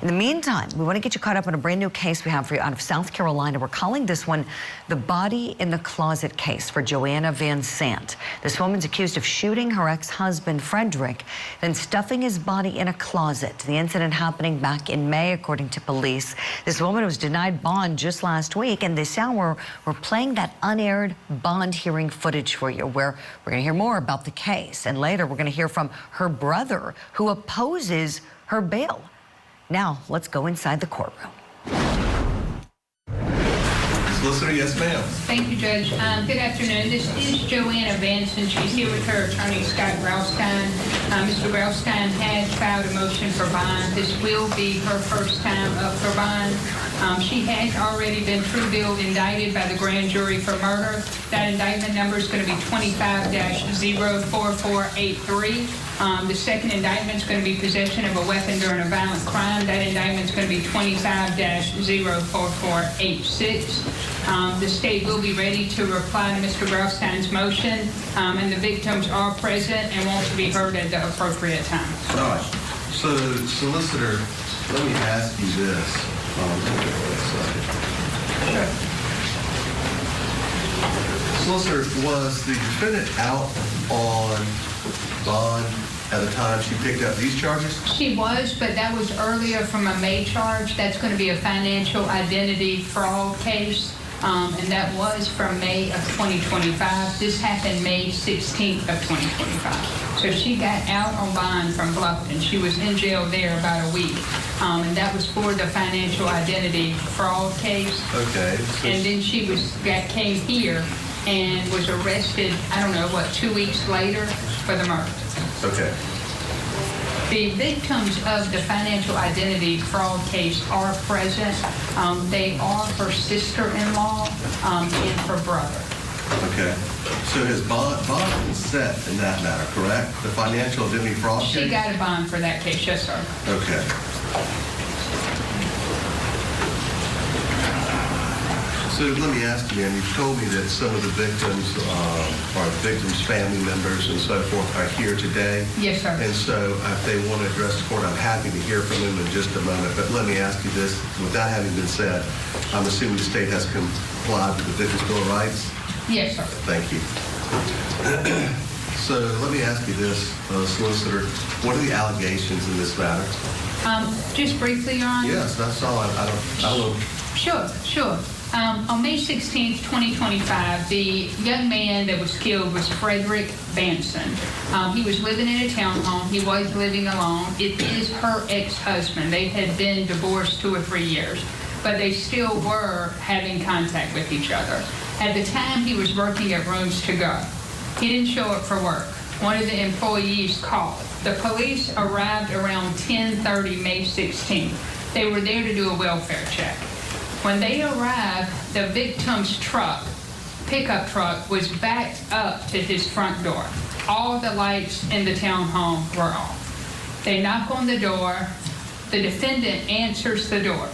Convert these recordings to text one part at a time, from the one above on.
In the meantime, we want to get you caught up on a brand new case we have for you out of South Carolina. We're calling this one the body in the closet case for Joyanna Vansant. This woman's accused of shooting her ex-husband, Frederick, then stuffing his body in a closet. The incident happening back in May, according to police. This woman was denied bond just last week, and this hour we're playing that unaired bond hearing footage for you, where we're going to hear more about the case. And later we're going to hear from her brother, who opposes her bail. Now, let's go inside the courtroom. Solicitor, yes, ma'am. Thank you, Judge. Good afternoon. This is Joyanna Vansant. She's here with her attorney, Scott Graustein. Mr. Graustein has filed a motion for bond. This will be her first time up for bond. She has already been true bill indicted by the grand jury for murder. That indictment number is going to be 25-04483. The second indictment is going to be possession of a weapon during a violent crime. That indictment is going to be 25-04486. The state will be ready to reply to Mr. Graustein's motion, and the victims are present and want to be heard at the appropriate time. All right. So, Solicitor, let me ask you this. Sure. Solicitor, was the defendant out on bond at the time she picked up these charges? She was, but that was earlier from a May charge. That's going to be a financial identity fraud case, and that was from May of 2025. This happened May 16th of 2025. So she got out on bond from Bluffton. She was in jail there about a week, and that was for the financial identity fraud case. Okay. So and then she came here and was arrested, I don't know, 2 weeks later for the murder. okay. The victims of the financial identity fraud case are present. They are her sister-in-law and her brother. Okay. So his bond is set in that matter, correct? The financial identity fraud case? She got a bond for that case, yes, sir. Okay. So let me ask you, and you told me that some of the victims are victims' family members and so forth are here today. Yes, sir. And so if they want to address the court, I'm happy to hear from them in just a moment. But let me ask you this, with that having been said, I'm assuming the state has complied with the Victims' Bill of Rights? Yes, sir. Thank you. So let me ask you this, Solicitor, what are the allegations in this matter? Just briefly, Your Honor. Yes, that's all. I don't know. Sure. On May 16th, 2025, the young man that was killed was Frederick Vansant. He was living in a townhome. He was living alone. It is her ex-husband. They had been divorced 2 or 3 years, but they still were having contact with each other. At the time, he was working at Rooms to Go. He didn't show up for work. One of the employees called. The police arrived around 10:30 May 16th. They were there to do a welfare check. When they arrived, the victim's pickup truck, was backed up to his front door. All the lights in the townhome were off. They knock on the door. The defendant answers the door.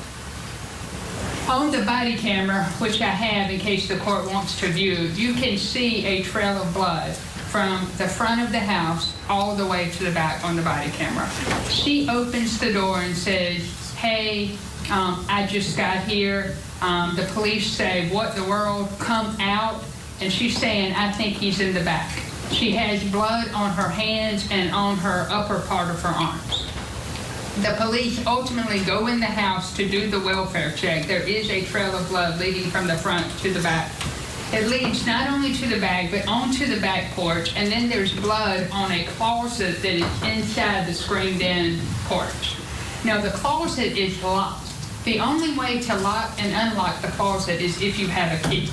On the body camera, which I have in case the court wants to view, you can see a trail of blood from the front of the house all the way to the back on the body camera. She opens the door and says, "Hey, I just got here." The police say, "What the world? Come out." And she's saying, "I think he's in the back." She has blood on her hands and on her upper part of her arms. The police ultimately go in the house to do the welfare check. There is a trail of blood leading from the front to the back. It leads not only to the back, but onto the back porch, and then there's blood on a closet that is inside the screened-in porch. Now, the closet is locked. The only way to lock and unlock the closet is if you have a key.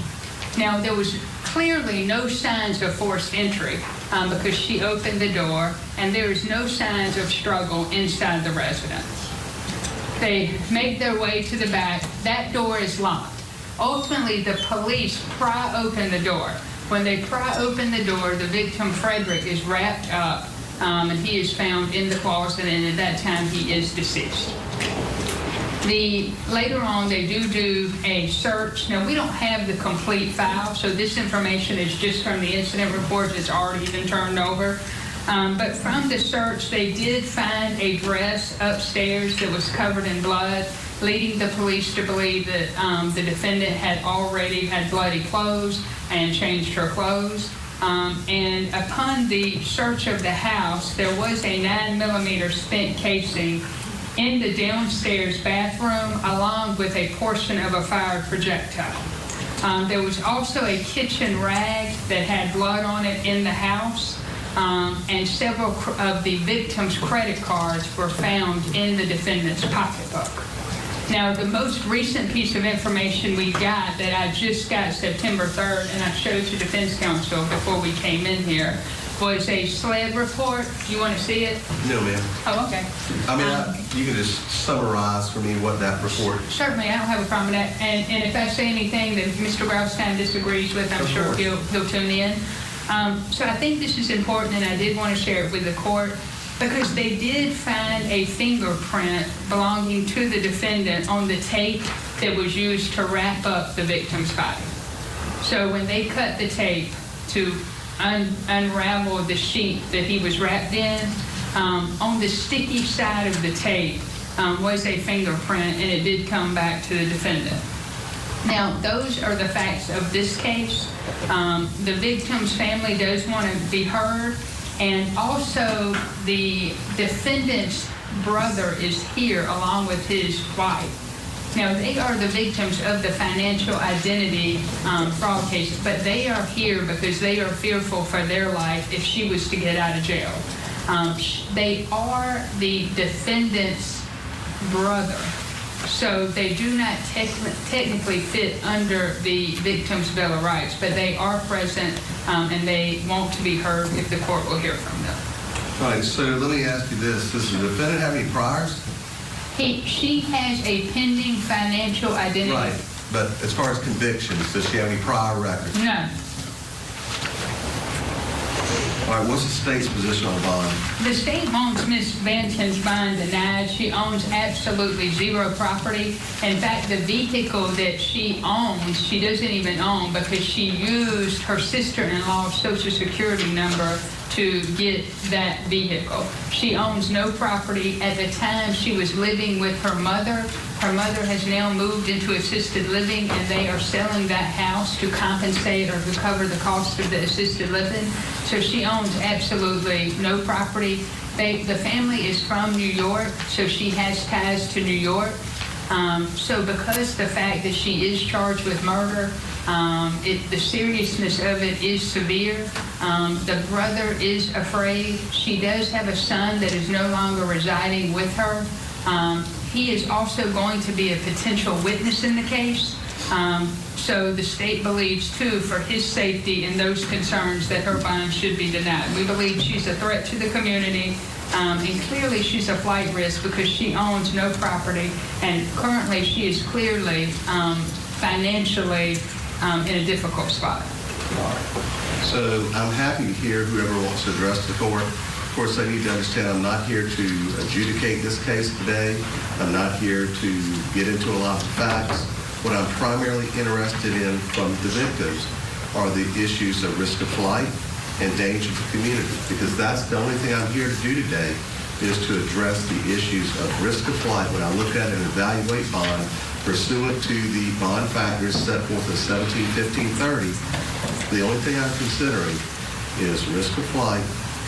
Now, there was clearly no signs of forced entry because she opened the door, and there is no signs of struggle inside the residence. They make their way to the back. That door is locked. Ultimately, the police pry open the door. When they pry open the door, the victim, Frederick, is wrapped up, and he is found in the closet, and at that time, he is deceased. Later on, they do a search. Now, we don't have the complete file, so this information is just from the incident report that's already been turned over. But from the search, they did find a dress upstairs that was covered in blood, leading the police to believe that the defendant had already had bloody clothes and changed her clothes. And upon the search of the house, there was a 9mm spent casing in the downstairs bathroom, along with a portion of a fired projectile. There was also a kitchen rag that had blood on it in the house, and several of the victim's credit cards were found in the defendant's pocketbook. Now, the most recent piece of information we got that I just got September 3rd, and I showed to Defense Counsel before we came in here, was a SLED report. You want to see it? No, ma'am. Oh, okay. I mean, you can just summarize for me what that report. Certainly, I don't have a problem with that. And if I say anything that Mr. Graustein disagrees with, I'm sure he'll tune in. So I think this is important, and I did want to share it with the court, because they did find a fingerprint belonging to the defendant on the tape that was used to wrap up the victim's body. So when they cut the tape to unravel the sheet that he was wrapped in, on the sticky side of the tape was a fingerprint, and it did come back to the defendant. Now, those are the facts of this case. The victim's family does want to be heard, and also the defendant's brother is here along with his wife. Now, they are the victims of the financial identity fraud case, but they are here because they are fearful for their life if she was to get out of jail. They are the defendant's brother, so they do not technically fit under the victim's Bill of Rights, but they are present and they want to be heard if the court will hear from them. All right, so let me ask you this. Does the defendant have any priors? She has a pending financial identity. Right, but as far as convictions, does she have any prior records? No. All right, what's the state's position on the bond? The state wants Ms. Vansant's bond denied. She owns absolutely zero property. In fact, the vehicle that she owns, she doesn't even own because she used her sister-in-law's Social Security number to get that vehicle. She owns no property. At the time, she was living with her mother. Her mother has now moved into assisted living, and they are selling that house to compensate or to cover the cost of the assisted living. So she owns absolutely no property. The family is from New York, so she has ties to New York. So because the fact that she is charged with murder, the seriousness of it is severe. The brother is afraid. She does have a son that is no longer residing with her. He is also going to be a potential witness in the case. So the state believes, too, for his safety and those concerns, that her bond should be denied. We believe she's a threat to the community, and clearly she's a flight risk because she owns no property, and currently she is clearly financially in a difficult spot. So I'm happy to hear whoever wants to address the court. Of course, I need to understand I'm not here to adjudicate this case today. I'm not here to get into a lot of facts. What I'm primarily interested in from the victims are the issues of risk of flight and danger to the community, because that's the only thing I'm here to do today, is to address the issues of risk of flight when I look at and evaluate bond pursuant to the bond factors set forth in 17, 15, 30. The only thing I'm considering is risk of flight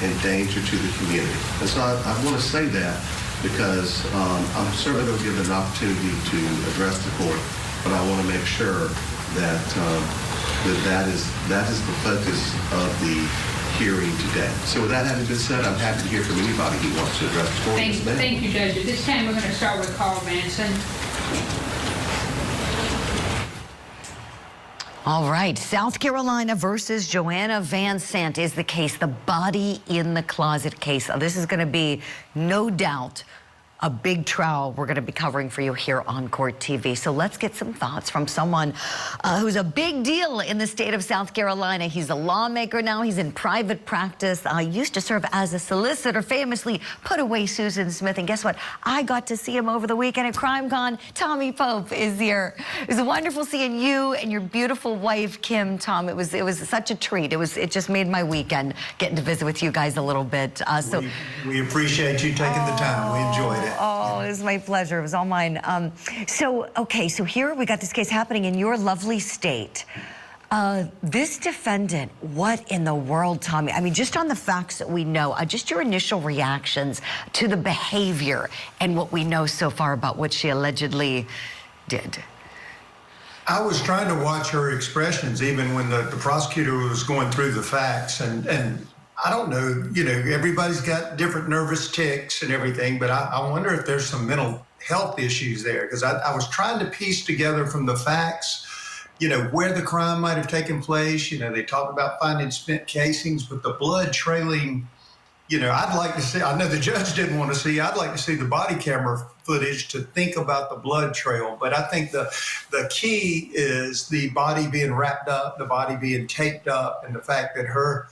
and danger to the community. And so I want to say that because I'm certainly going to give an opportunity to address the court, but I want to make sure that that is the focus of the hearing today. So with that having been said, I'm happy to hear from anybody who wants to address the court. Thank you, Judge. At this time, we're going to start with Carl Manson. All right, South Carolina versus Joyanna Vansant is the case, the body in the closet case. This is going to be, no doubt, a big trial we're going to be covering for you here on Court TV. So let's get some thoughts from someone who's a big deal in the state of South Carolina. He's a lawmaker now. He's in private practice. Used to serve as a solicitor, famously put away Susan Smith. And guess what? I got to see him over the weekend at CrimeCon. Tommy Pope is here. It was wonderful seeing you and your beautiful wife, Kim. Tom, it was such a treat. It just made my weekend getting to visit with you guys a little bit. We appreciate you taking the time. We enjoyed it. Oh, it was my pleasure. It was all mine. So here we got this case happening in your lovely state. This defendant, what in the world, Tommy? I mean, just on the facts that we know, just your initial reactions to the behavior and what we know so far about what she allegedly did. I was trying to watch her expressions even when the prosecutor was going through the facts, and I don't know, everybody's got different nervous tics and everything, but I wonder if there's some mental health issues there, because I was trying to piece together from the facts, where the crime might have taken place. They talked about finding spent casings, but the blood trailing, I'd like to see, I know the judge didn't want to see, I'd like to see the body camera footage to think about the blood trail. But I think the key is the body being wrapped up, the body being taped up, and the fact that her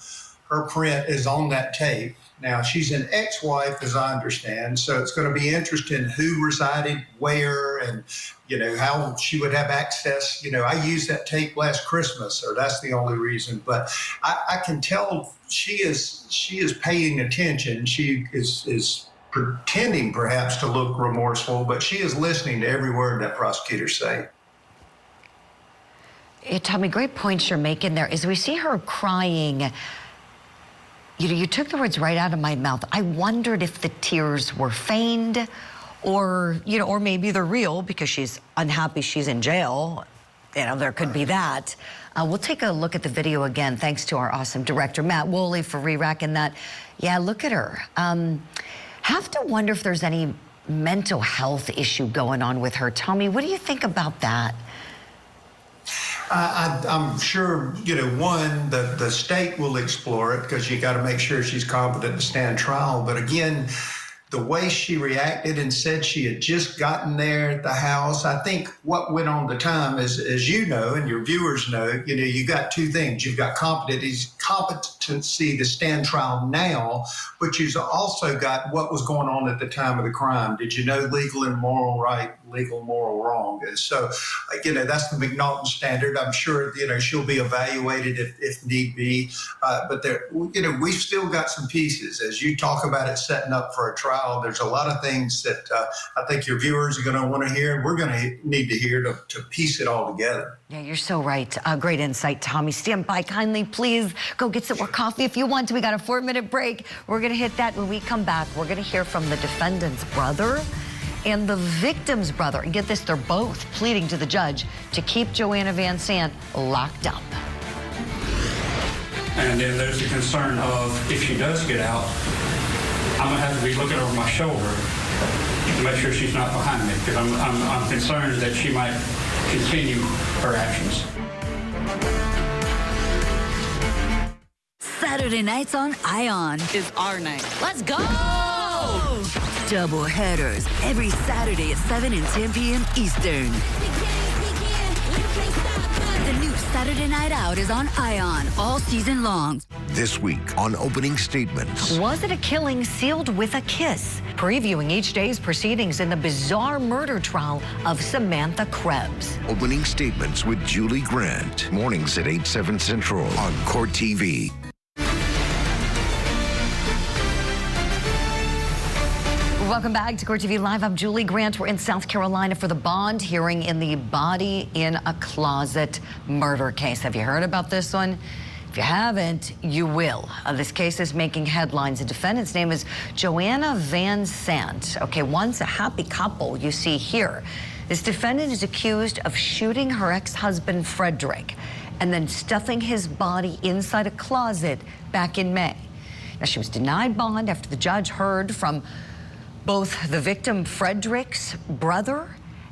print is on that tape. Now, she's an ex-wife, as I understand, so it's going to be interesting who resided where and, how she would have access. I used that tape last Christmas, so that's the only reason. But I can tell she is paying attention. She is pretending perhaps to look remorseful, but she is listening to every word that prosecutors say. Tommy, great points you're making there. As we see her crying, you took the words right out of my mouth. I wondered if the tears were feigned or maybe they're real because she's unhappy she's in jail. There could be that. We'll take a look at the video again, thanks to our awesome director, Matt Woolley, for re-racking that. Yeah, look at her. Have to wonder if there's any mental health issue going on with her. Tommy, what do you think about that? I'm sure, one, the state will explore it because you got to make sure she's competent to stand trial. But again, the way she reacted and said she had just gotten there at the house, I think what went on the time is, as you know, and your viewers know, you got two things. You've got competency to stand trial now, but you've also got what was going on at the time of the crime. Did you know legal and moral right, legal, moral wrong? And so, that's the McNaughton standard. I'm sure, she'll be evaluated if need be. But we've still got some pieces. As you talk about it setting up for a trial, there's a lot of things that I think your viewers are going to want to hear, and we're going to need to hear to piece it all together. Yeah, you're so right. Great insight, Tommy. Stand by kindly, please. Go get some more coffee if you want to. We got a 4-minute break. We're going to hit that when we come back. We're going to hear from the defendant's brother and the victim's brother. And get this, they're both pleading to the judge to keep Joyanna Vansant locked up. And then there's the concern of if she does get out, I'm going to have to be looking over my shoulder to make sure she's not behind me, because I'm concerned that she might continue her actions. Saturday nights on ION is our night. Let's go! Double headers every Saturday at 7 and 10 p.m. Eastern. The new Saturday Night Out is on ION all season long. This week on Opening Statements. Was it a killing sealed with a kiss? Previewing each day's proceedings in the bizarre murder trial of Samantha Krebs. Opening Statements with Julie Grant. Mornings at 8, 7 Central on Court TV. Welcome back to Court TV Live. I'm Julie Grant. We're in South Carolina for the bond hearing in the body in a closet murder case. Have you heard about this one? If you haven't, you will. This case is making headlines. The defendant's name is Joyanna Vansant. Okay, once a happy couple, you see here. This defendant is accused of shooting her ex-husband, Frederick, and then stuffing his body inside a closet back in May. Now, she was denied bond after the judge heard from both the victim, Frederick's brother,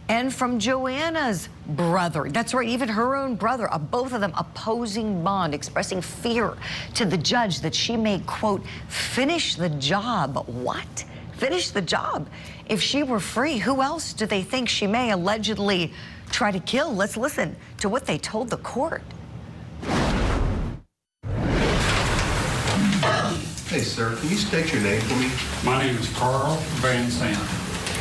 and from Joanna's brother. That's right, even her own brother, both of them opposing bond, expressing fear to the judge that she may, quote, finish the job. What? finish the job. If she were free, who else do they think she may allegedly try to kill? Let's listen to what they told the court. Hey, sir, can you state your name for me? My name is Carl Vansant.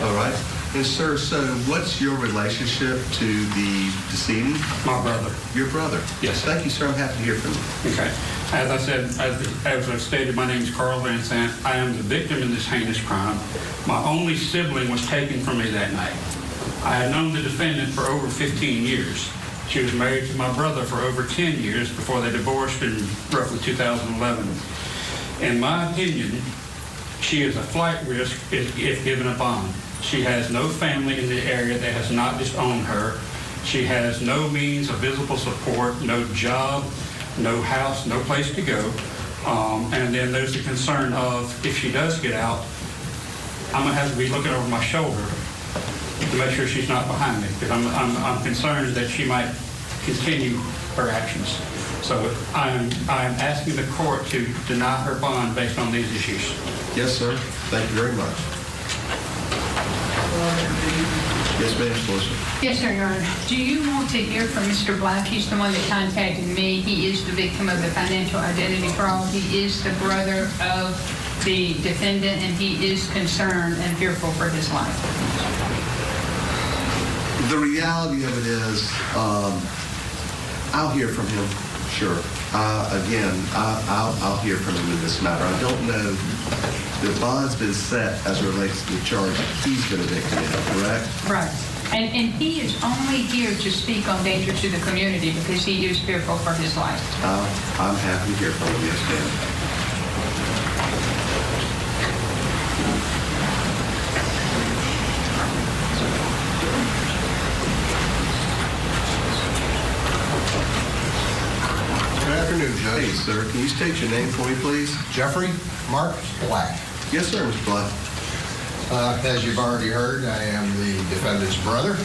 All right. And, sir, so what's your relationship to the decedent? My brother. Your brother? Yes, sir. Thank you, sir. I'm happy to hear from you. Okay. As I said, as I stated, my name is Carl Vansant. I am the victim in this heinous crime. My only sibling was taken from me that night. I had known the defendant for over 15 years. She was married to my brother for over 10 years before they divorced in roughly 2011. In my opinion, she is a flight risk if given a bond. She has no family in the area that has not disowned her. She has no means of visible support, no job, no house, no place to go. And then there's the concern of if she does get out, I'm going to have to be looking over my shoulder to make sure she's not behind me, because I'm concerned that she might continue her actions. So I'm asking the court to deny her bond based on these issues. Yes, sir. Thank you very much. Yes, ma'am, Melissa. Yes, sir, Your Honor. Do you want to hear from Mr. Black? He's the one that contacted me. He is the victim of the financial identity fraud. He is the brother of the defendant, and he is concerned and fearful for his life. The reality of it is, I'll hear from him, sure. I'll hear from him in this matter. I don't know. The bond's been set as it relates to the charge he's been a victim of, correct? Right. And he is only here to speak on danger to the community because he is fearful for his life. I'm happy to hear from him, yes, ma'am. Good afternoon, Judge. Hey, sir. Can you state your name for me, please? Jeffrey Mark Black. Yes, sir, Mr. Black. As you've already heard, I am the defendant's brother.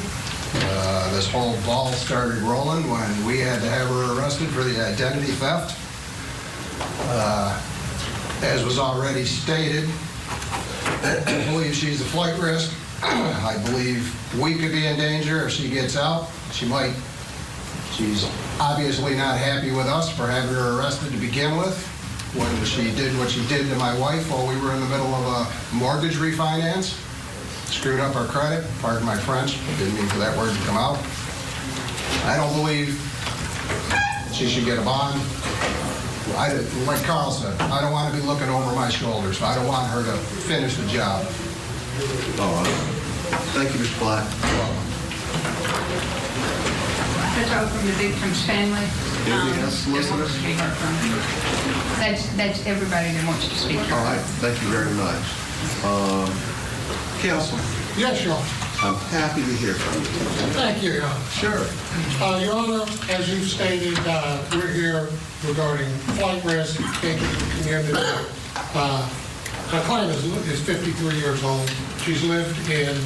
This whole ball started rolling when we had to have her arrested for the identity theft. As was already stated, I believe she's a flight risk. I believe we could be in danger if she gets out. She's obviously not happy with us for having her arrested to begin with when she did what she did to my wife while we were in the middle of a mortgage refinance. Screwed up our credit, pardon my French, didn't mean for that word to come out. I don't believe she should get a bond. Like Carl said, I don't want to be looking over my shoulder, so I don't want her to finish the job. All right. Thank you, Mr. Black. That's all from the victim's family. Anything else, that wants solicitor? to be heard from. That's everybody that wants to speak. All right. Thank you very much. Counsel, Yes, Your Honor. I'm happy to hear from you. Thank you, Your Honor. Sure. Your Honor, as you've stated, we're here regarding flight risk, danger to the community. My client is 53 years old. She's lived in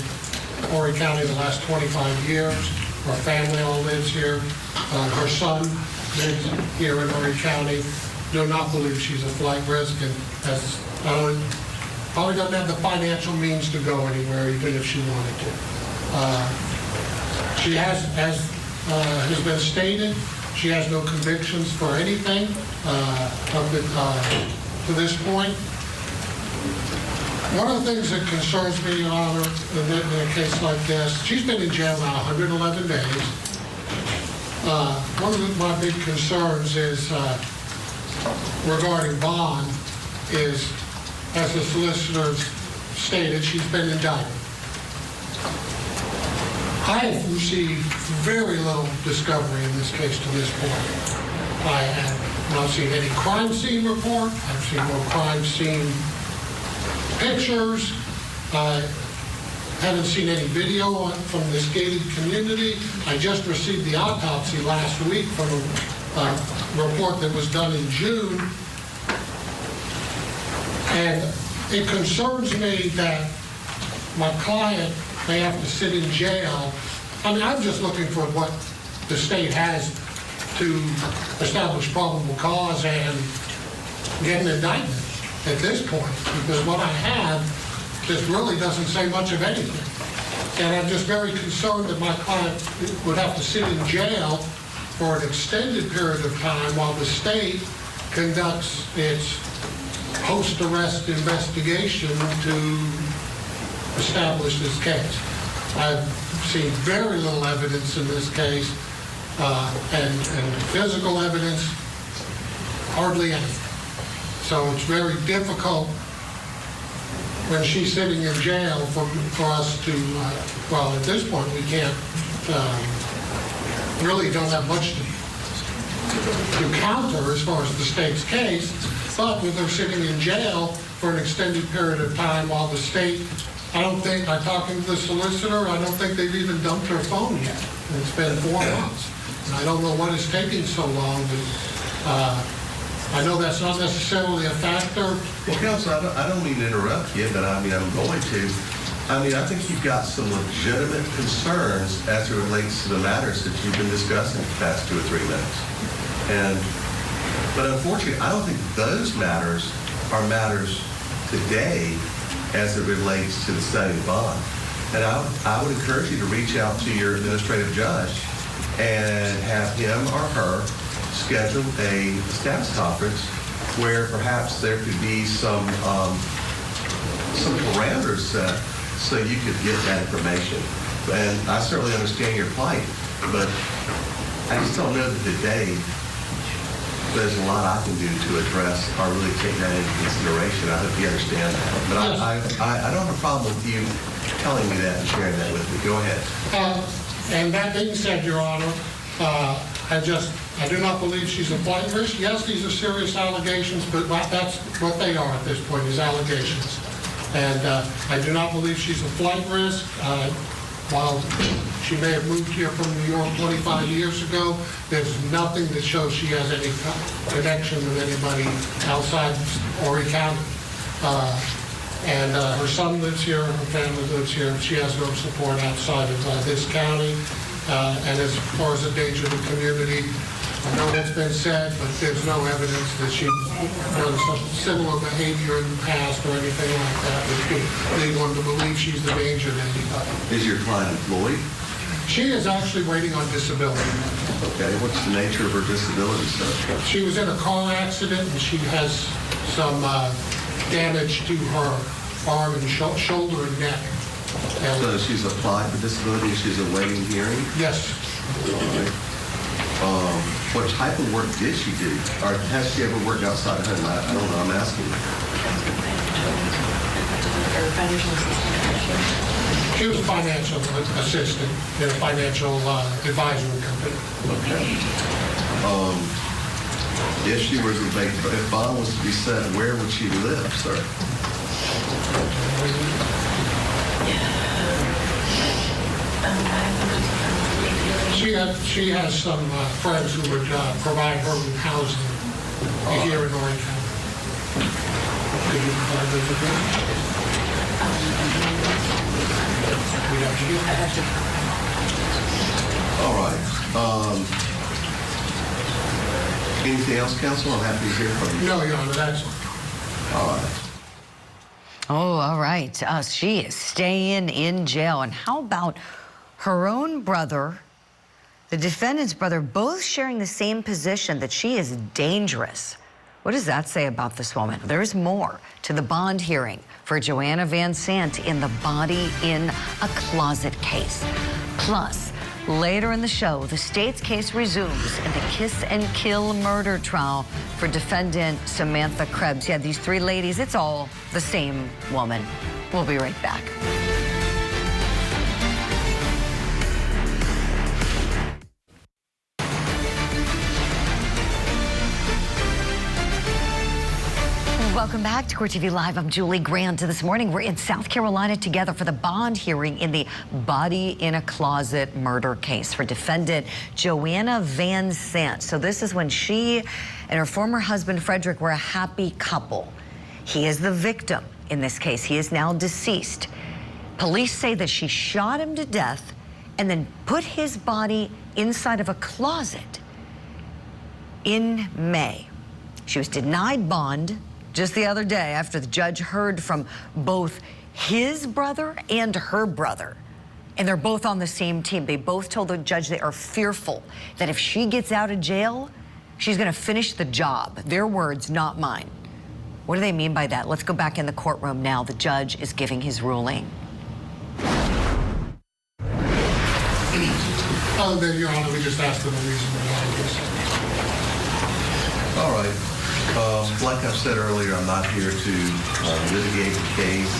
Horry County the last 25 years. Her family all lives here. Her son lives here in Horry County. Do not believe she's a flight risk and has probably doesn't have the financial means to go anywhere, even if she wanted to. She has, as has been stated, she has no convictions for anything to this point. One of the things that concerns me, Your Honor, in a case like this, she's been in jail now 111 days. One of my big concerns is regarding bond is, as the solicitors stated, she's been indicted. I have received very little discovery in this case to this point. I have not seen any crime scene report. I've seen no crime scene pictures. I haven't seen any video from this gated community. I just received the autopsy last week from a report that was done in June. And it concerns me that my client may have to sit in jail. I mean, I'm just looking for what the state has to establish probable cause and get an indictment at this point, because what I have this really doesn't say much of anything. And I'm just very concerned that my client would have to sit in jail for an extended period of time while the state conducts its post-arrest investigation to establish this case. I've seen very little evidence in this case, and physical evidence, hardly anything. So it's very difficult when she's sitting in jail for us to, well, at this point, we can't, really don't have much to counter as far as the state's case, but with her sitting in jail for an extended period of time while the state, I don't think, I'm talking to the solicitor, I don't think they've even dumped her phone yet. And it's been 4 months. And I don't know what is taking so long, but I know that's not necessarily a factor. Well, counsel, I don't mean to interrupt you, but I mean, I'm going to. I mean, I think you've got some legitimate concerns as it relates to the matters that you've been discussing the past 2 or 3 minutes. But unfortunately, I don't think those matters are matters today as it relates to the setting bond. And I would encourage you to reach out to your administrative judge and have him or her schedule a status conference where perhaps there could be some parameters set so you could get that information. And I certainly understand your plight, but I just don't know that today there's a lot I can do to address or really take that into consideration. I hope you understand that. But I don't have a problem with you telling me that and sharing that with me. Go ahead. And that being said, Your Honor, I do not believe she's a flight risk. Yes, these are serious allegations, but that's what they are at this point, is allegations. And I do not believe she's a flight risk. While she may have moved here from New York 25 years ago, there's nothing that shows she has any connection with anybody outside Horry County. And her son lives here, her family lives here. She has no support outside of this county. And as far as a danger to the community, I know that's been said, but there's no evidence that she's done some similar behavior in the past or anything like that that could lead one to believe she's a danger to anybody. Is your client employed? She is actually waiting on disability. Okay, what's the nature of her disability, sir? She was in a car accident and she has some damage to her arm and shoulder and neck. And So she's applied for disability and she's awaiting hearing? yes. All right. What type of work did she do? Or has she ever worked outside of home? I don't know, I'm asking. She was a financial assistant in a financial advisory company. Okay. If she was if bond was to be set, where would she live, sir? She has some friends who would provide her with housing here in Horry County. Could you provide those addresses? We'd have to do that. All right. Anything else, counsel? I'm happy to hear from you. No, Your Honor, that's All right. Oh, all right. She is staying in jail. And how about her own brother, the defendant's brother, both sharing the same position that she is dangerous? What does that say about this woman? There's more to the bond hearing for Joyanna Vansant in the body in a closet case. Plus, later in the show, the state's case resumes in the kiss and kill murder trial for defendant Samantha Krebs. Yeah, these 3 ladies, it's all the same woman. We'll be right back. Welcome back to Court TV Live. I'm Julie Grant. This morning, we're in South Carolina together for the bond hearing in the body in a closet murder case for defendant Joyanna Vansant. So this is when she and her former husband, Frederick, were a happy couple. He is the victim in this case. He is now deceased. Police say that she shot him to death and then put his body inside of a closet in May. She was denied bond just the other day after the judge heard from both his brother and her brother. And they're both on the same team. They both told the judge they are fearful that if she gets out of jail, she's going to finish the job. Their words, not mine. What do they mean by that? Let's go back in the courtroom now. The judge is giving his ruling. Then, Your Honor, we just asked for the reasonable doubt. All right. Like I said earlier, I'm not here to litigate the case.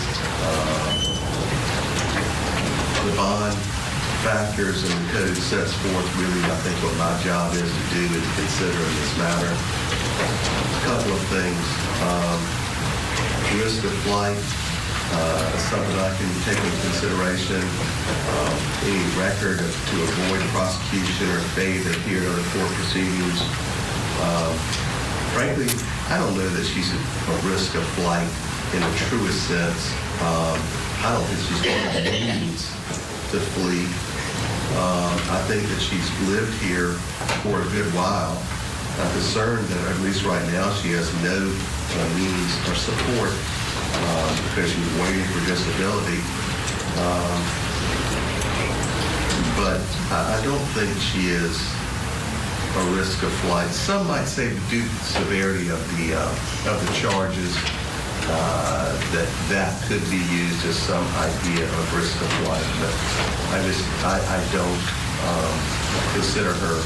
The bond factors and the code sets forth really, I think, what my job is to do and consider in this matter. A couple of things. Risk of flight is something I can take into consideration. Any record to avoid prosecution or failure to adhere to other court proceedings. Frankly, I don't know that she's a risk of flight in the truest sense. I don't think she's going to means to flee. I think that she's lived here for a good while. I'm concerned that at least right now she has no means or support because she's waiting for disability. But I don't think she is a risk of flight. Some might say due to the severity of the charges, that could be used as some idea of risk of flight. But I don't consider her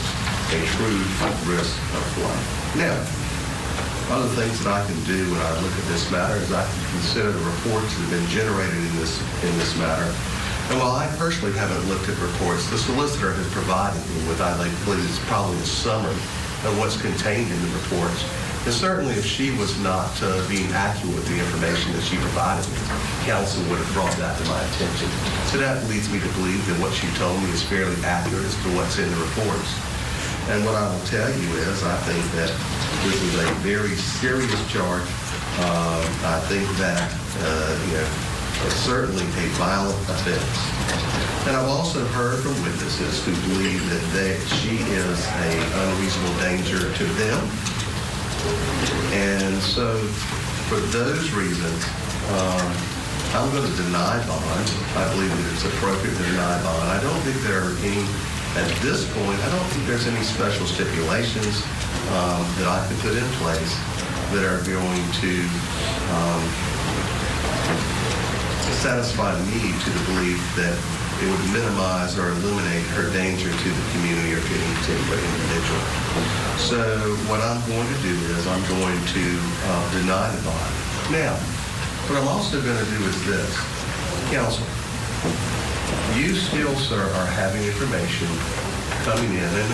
a true risk of flight. Now, one of the things that I can do when I look at this matter is I can consider the reports that have been generated in this matter. And while I personally haven't looked at reports, the solicitor has provided me with, I believe it's probably a summary of what's contained in the reports. And certainly if she was not being accurate with the information that she provided me, counsel would have brought that to my attention. So that leads me to believe that what she told me is fairly accurate as to what's in the reports. And what I will tell you is I think that this is a very serious charge. I think that, it's certainly a violent offense. And I've also heard from witnesses who believe that she is an unreasonable danger to them. And so for those reasons, I'm going to deny bond. I believe that it's appropriate to deny bond. I don't think there are any, at this point, I don't think there's any special stipulations that I could put in place that are going to satisfy me to the belief that it would minimize or eliminate her danger to the community or to any particular individual. So what I'm going to do is I'm going to deny the bond. Now, what I'm also going to do is this. Counsel, you still, sir, are having information coming in, and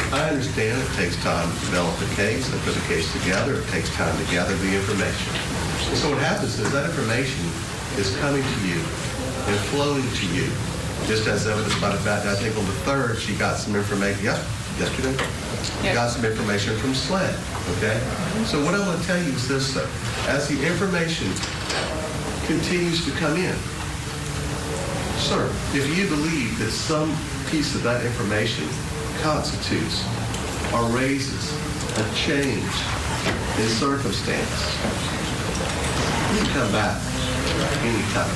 I understand it takes time to develop a case and put a case together. It takes time to gather the information. So what happens is that information is coming to you and flowing to you, just as evidenced by the fact that I think on the 3rd she got some information, yesterday, got some information from SLED, okay? So what I want to tell you is this, sir. As the information continues to come in, sir, if you believe that some piece of that information constitutes or raises a change in circumstance, you can come back anytime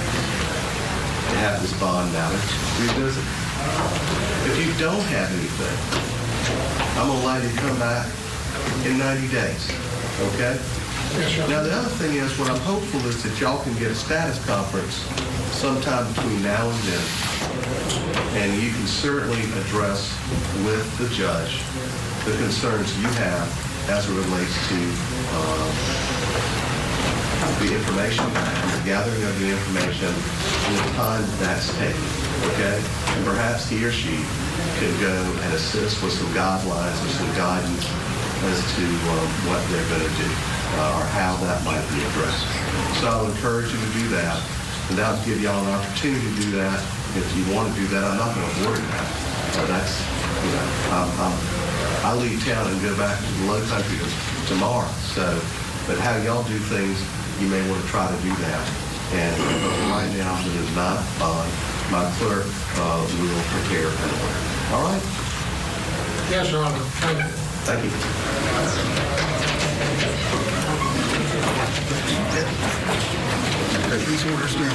to have this bond matter revisited. If you don't have anything, I'm going to allow you to come back in 90 days, okay? Yes, sir. Now, the other thing is, what I'm hopeful is that y'all can get a status conference sometime between now and then, and you can certainly address with the judge the concerns you have as it relates to the information, the gathering of the information, and the time that's taken, okay? And perhaps he or she could go and assist with some guidelines or some guidance as to what they're going to do or how that might be addressed. So I'll encourage you to do that, and that will give y'all an opportunity to do that. If you want to do that, I'm not going to order that. That's, I leave town and go back to the low country tomorrow. So, but how y'all do things, you may want to try to do that. And right now, it is not on. My clerk will prepare an order. All right? Yes, Your Honor. Thank you. These orders now.